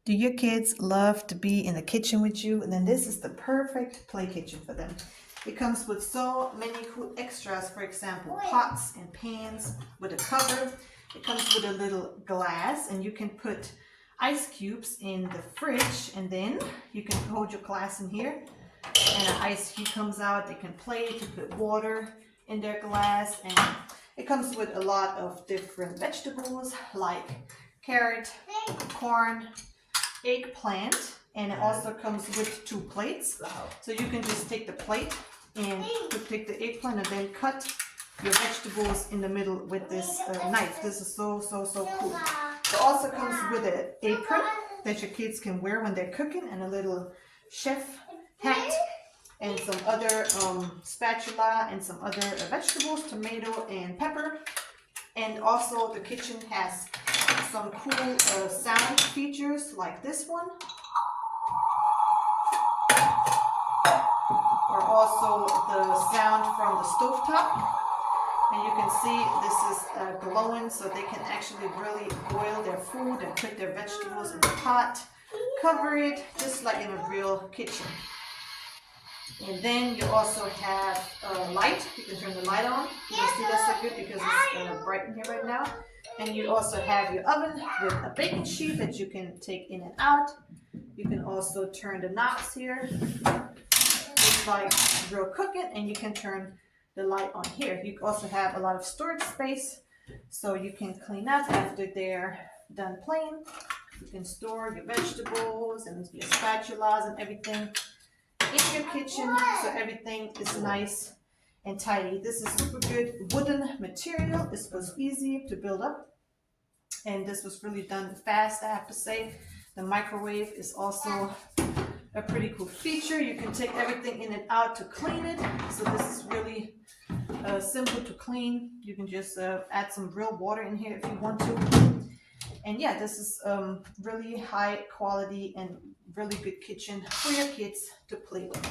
Do your kids love to be in the kitchen with you? And then this is the perfect play kitchen for them. It comes with so many cool extras, for example, pots and pans with a cover. It comes with a little glass and you can put ice cubes in the fridge, and then you can hold your glass in here and an ice cube comes out. They can play, to put water in their glass, and it comes with a lot of different vegetables like carrot, corn, eggplant, and it also comes with 2 plates. So you can just take the plate and take the eggplant and then cut your vegetables in the middle with this knife. This is so cool. It also comes with an apron that your kids can wear when they're cooking, and a little chef hat, and some other spatula and some other vegetables, tomato and pepper. And also the kitchen has some cool sound features like this one, or also the sound from the stovetop. And you can see this is glowing, so they can actually really boil their food and put their vegetables in the pot, cover it just like in a real kitchen. And then you also have a light. You can turn the light on. You can see that so good because it's bright in here right now. And you also have your oven with a baking sheet that you can take in and out. You can also turn the knobs here, just like real cooking, and you can turn the light on here. You also have a lot of storage space, so you can clean up after they're done playing. You can store your vegetables and your spatulas and everything in your kitchen, so everything is nice and tidy. This is super good wooden material. This was easy to build up, and this was really done fast, I have to say. The microwave is also a pretty cool feature. You can take everything in and out to clean it, so this is really simple to clean. You can just add some real water in here if you want to. And yeah, this is really high quality and really good kitchen for your kids to play with.